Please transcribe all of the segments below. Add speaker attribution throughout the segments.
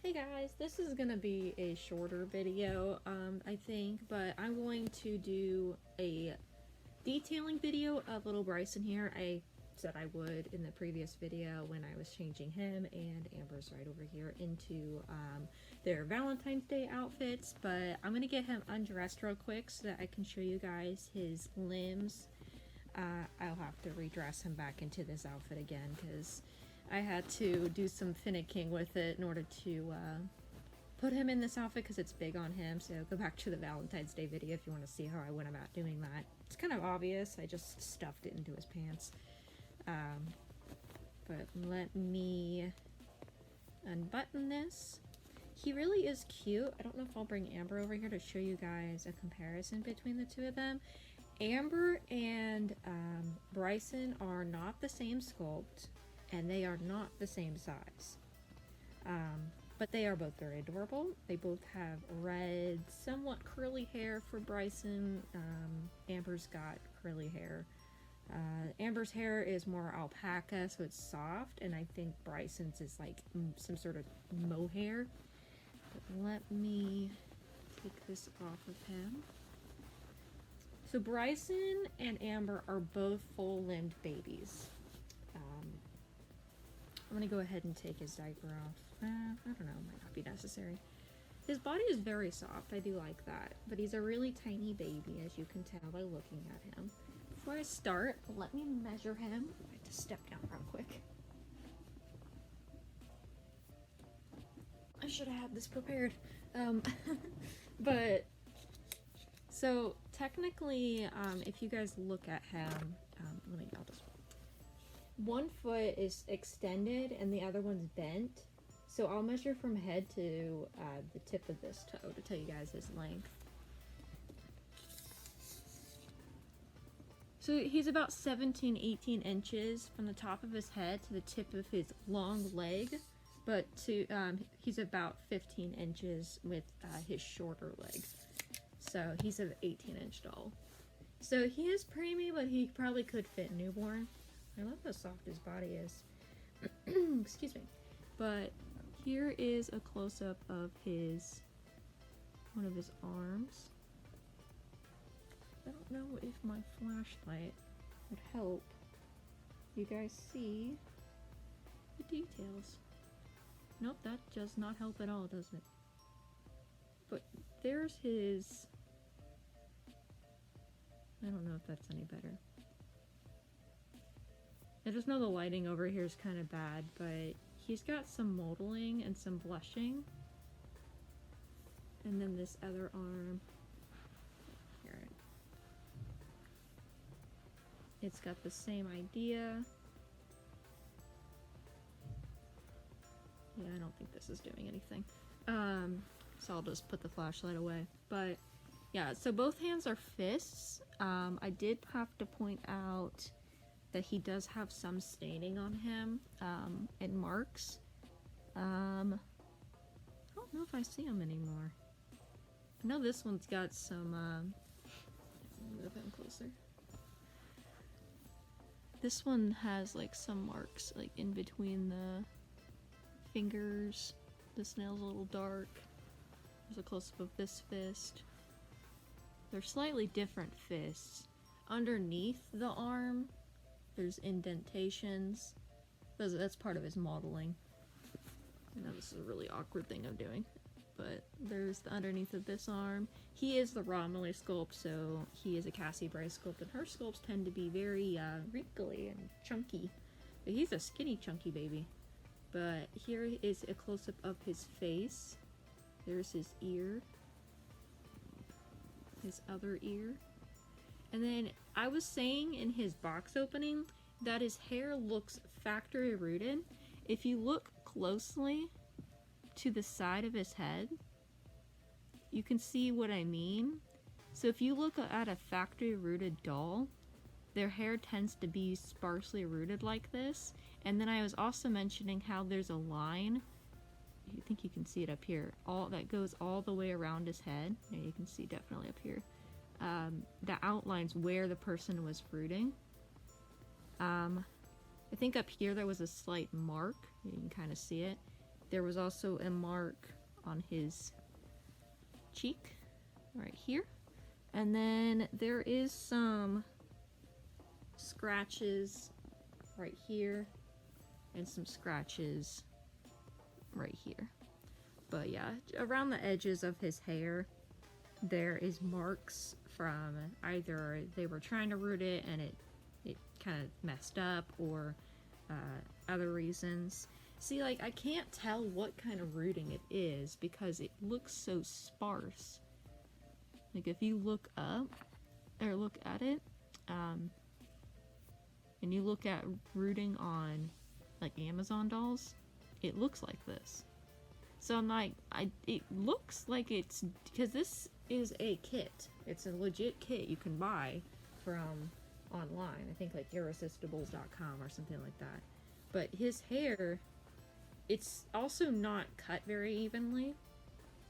Speaker 1: Hey guys, this is gonna be a shorter video, I think, but I'm going to do a detailing video of little Braceyn here. I said I would in the previous video when I was changing him and Amber's right over here into their Valentine's Day outfits, but I'm gonna get him undressed real quick so that I can show you guys his limbs. I'll have to redress him back into this outfit again because I had to do some finicking with it in order to put him in this outfit because it's big on him. So go back to the Valentine's Day video if you want to see how I went about doing that. It's kind of obvious. I just stuffed it into his pants. But let me unbutton this. He really is cute. I don't know if I'll bring Amber over here to show you guys a comparison between the two of them. Amber and Braceyn are not the same sculpt, and they are not the same size. But they are both very adorable. They both have red, somewhat curly hair for Braceyn. Amber's got curly hair. Amber's hair is more alpaca, so it's soft, and I think Braceyn's is like some sort of mohair. But let me take this off of him. So Braceyn and Amber are both full-limbed babies. I'm gonna go ahead and take his diaper off. I don't know, might not be necessary. His body is very soft, I do like that, but he's a really tiny baby, as you can tell by looking at him. Before I start, let me measure him. I have to step down real quick. I should have had this prepared. But, so technically, if you guys look at him, I'll just... One foot is extended and the other one's bent. So I'll measure from head to the tip of this toe to tell you guys his length. So he's about 17-18 inches from the top of his head to the tip of his long leg, but he's about 15 inches with his shorter leg. So he's an 18-inch doll. So he is preemie, but he probably could fit newborn. I love how soft his body is. Excuse me. But here is a close-up of one of his arms. I don't know if my flashlight would help you guys see the details. Nope, that does not help at all, does it? But there's his... I don't know if that's any better. I just know the lighting over here is kind of bad, but he's got some modeling and some blushing. And then this other arm, here. It's got the same idea. Yeah, I don't think this is doing anything. So I'll just put the flashlight away. But yeah, so both hands are fists. I did have to point out that he does have some staining on him, and marks. I don't know if I see him anymore. I know this one's got some, move him closer. This one has like some marks like in between the fingers. This nail's a little dark. There's a close-up of this fist. They're slightly different fists. Underneath the arm, there's indentations. That's part of his modeling. I know this is a really awkward thing I'm doing. But there's the underneath of this arm. He is the Romilly sculpt, so he is a Cassie Bryce sculpt, and her sculpts tend to be very wrinkly and chunky. But he's a skinny, chunky baby. But here is a close-up of his face. There's his ear. His other ear. And then I was saying in his box opening that his hair looks factory rooted. If you look closely to the side of his head, you can see what I mean. So if you look at a factory rooted doll, their hair tends to be sparsely rooted like this. And then I was also mentioning how there's a line, I think you can see it up here, that goes all the way around his head. Yeah, you can see definitely up here. That outlines where the person was rooting. I think up here there was a slight mark. You can kind of see it. There was also a mark on his cheek right here. And then there is some scratches right here and some scratches right here. But yeah, around the edges of his hair, there is marks from either they were trying to root it and it kind of messed up, or other reasons. See, like, I can't tell what kind of rooting it is because it looks so sparse. Like, if you look up or look at it, and you look at rooting on like Amazon dolls, it looks like this. So I'm like, it looks like it's, because this is a kit. It's a legit kit you can buy from online. I think like irresistibles.com or something like that. But his hair, it's also not cut very evenly.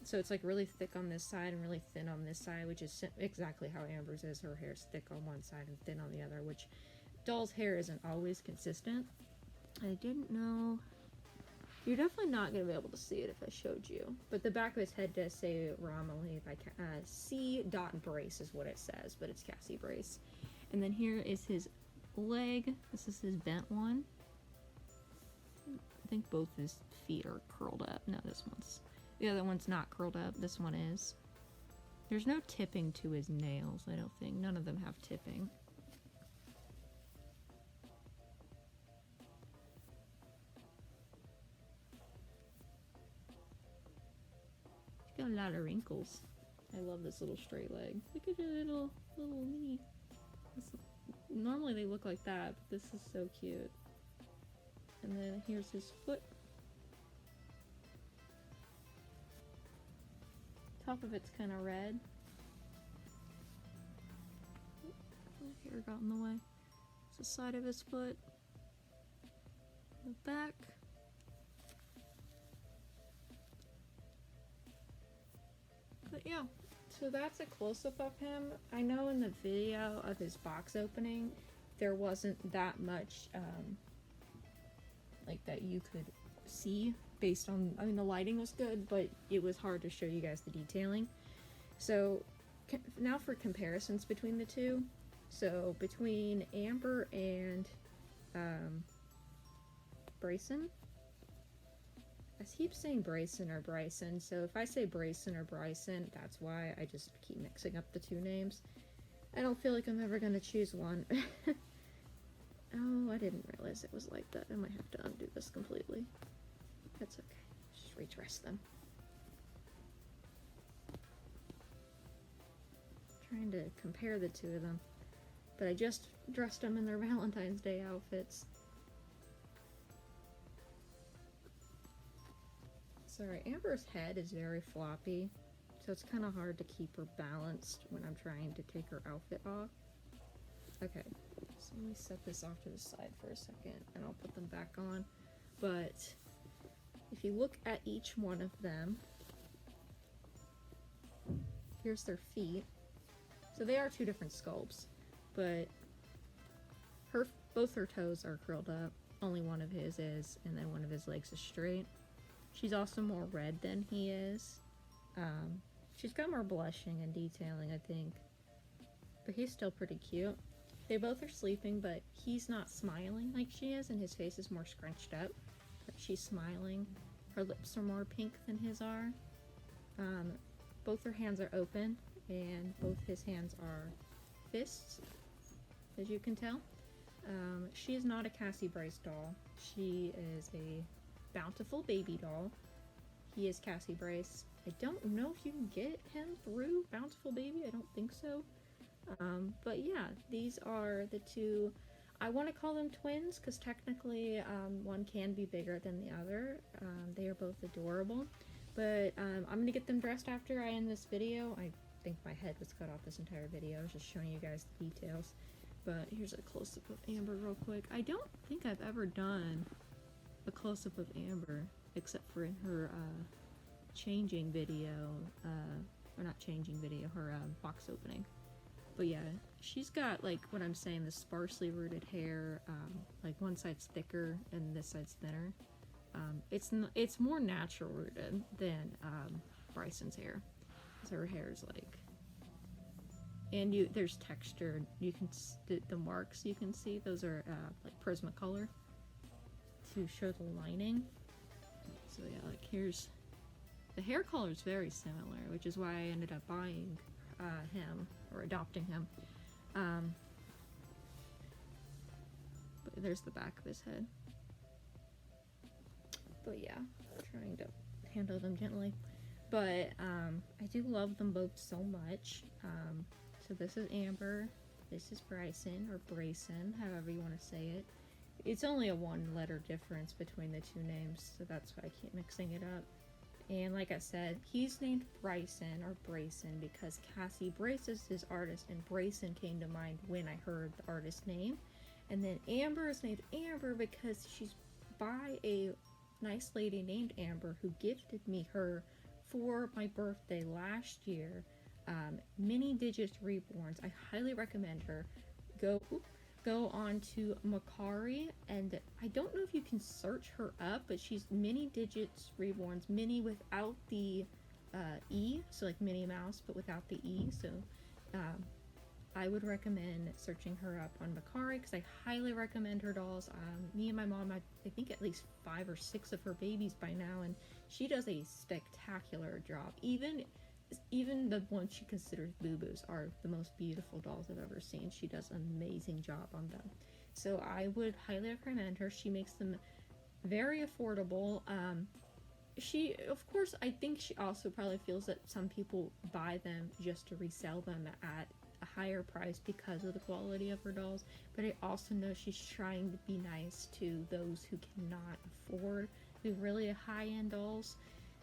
Speaker 1: So it's like really thick on this side and really thin on this side, which is exactly how Amber's is. Her hair's thick on one side and thin on the other, which doll's hair isn't always consistent. I didn't know. You're definitely not going to be able to see it if I showed you. But the back of his head does say Romilly by C. Brace is what it says, but it's Cassie Brace. And then here is his leg. This is his bent one. I think both his feet are curled up. No, this one's... The other one's not curled up. This one is. There's no tipping to his nails, I don't think. None of them have tipping. He's got a lot of wrinkles. I love this little straight leg. Look at the little mini. Normally they look like that, but this is so cute. And then here's his foot. Top of it's kind of red. My hair got in the way. It's the side of his foot. The back. But yeah, so that's a close-up of him. I know in the video of his box opening, there wasn't that much like that you could see based on, I mean, the lighting was good, but it was hard to show you guys the detailing. So now for comparisons between the two. So between Amber and Braceyn. I keep saying Braceyn or Bryson, so if I say Braceyn or Bryson, that's why. I just keep mixing up the two names. I don't feel like I'm ever going to choose one. Oh, I didn't realize it was like that. I might have to undo this completely. That's okay. Just redress them. Trying to compare the two of them. But I just dressed them in their Valentine's Day outfits. Sorry, Amber's head is very floppy, so it's kind of hard to keep her balanced when I'm trying to take her outfit off. Okay, so let me set this off to the side for a second, and I'll put them back on. But if you look at each one of them, here's their feet. So they are two different sculpts, but both her toes are curled up. Only one of his is, and then one of his legs is straight. She's also more red than he is. She's got more blushing and detailing, I think. But he's still pretty cute. They both are sleeping, but he's not smiling like she is, and his face is more scrunched up. But she's smiling. Her lips are more pink than his are. Both her hands are open, and both his hands are fists, as you can tell. She is not a Cassie Brace doll. She is a Bountiful baby doll. He is Cassie Brace. I don't know if you can get him through Bountiful Baby. I don't think so. But yeah, these are the two. I want to call them twins because technically one can be bigger than the other. They are both adorable. But I'm going to get them dressed after I end this video. I think my head was cut off this entire video. I was just showing you guys the details. But here's a close-up of Amber real quick. I don't think I've ever done a close-up of Amber, except for in her changing video, or not changing video, her box opening. But yeah, she's got, like, what I'm saying, the sparsely rooted hair, like one side's thicker and this side's thinner. It's more natural rooted than Braceyn's hair. So her hair is like, and there's texture. You can the marks you can see. Those are like Prismacolor to show the lining. So yeah, like here's the hair color is very similar, which is why I ended up buying him or adopting him. But there's the back of his head. But yeah, trying to handle them gently. But I do love them both so much. So this is Amber, this is Braceyn, or Braceyn, however you want to say it. It's only a 1-letter difference between the two names, so that's why I keep mixing it up. And like I said, he's named Braceyn or Braceyn because Cassie Brace is his artist, and Braceyn came to mind when I heard the artist name. And then Amber is named Amber because she's by a nice lady named Amber who gifted me her for my birthday last year. Mini Digits Reborns. I highly recommend her. Go on to Macari, and I don't know if you can search her up, but she's Mini Digits Reborns, Mini without the E, so like Minnie Mouse, but without the E. So I would recommend searching her up on Macari because I highly recommend her dolls. Me and my mom, I think at least 5 or 6 of her babies by now, and she does a spectacular job. Even the ones she considers boo-boos are the most beautiful dolls I've ever seen. She does an amazing job on them. So I would highly recommend her. She makes them very affordable. She, of course, I think she also probably feels that some people buy them just to resell them at a higher price because of the quality of her dolls. But I also know she's trying to be nice to those who cannot afford the really high-end dolls.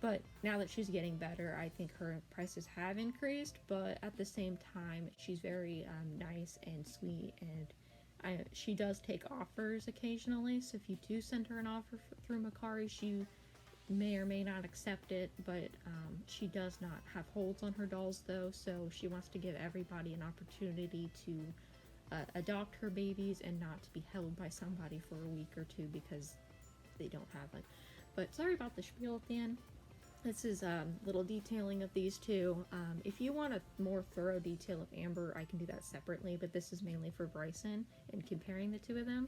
Speaker 1: But now that she's getting better, I think her prices have increased, but at the same time, she's very nice and sweet, and she does take offers occasionally, so if you do send her an offer through Macari, she may or may not accept it, but she does not have holds on her dolls, though, so she wants to give everybody an opportunity to adopt her babies and not to be held by somebody for a week or two because they don't have it. But sorry about the spiel at the end. This is a little detailing of these two. If you want a more thorough detail of Amber, I can do that separately, but this is mainly for Braceyn and comparing the two of them.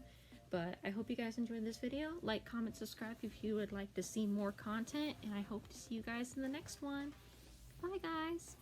Speaker 1: But I hope you guys enjoyed this video. Like, comment, subscribe if you would like to see more content, and I hope to see you guys in the next one. Bye, guys!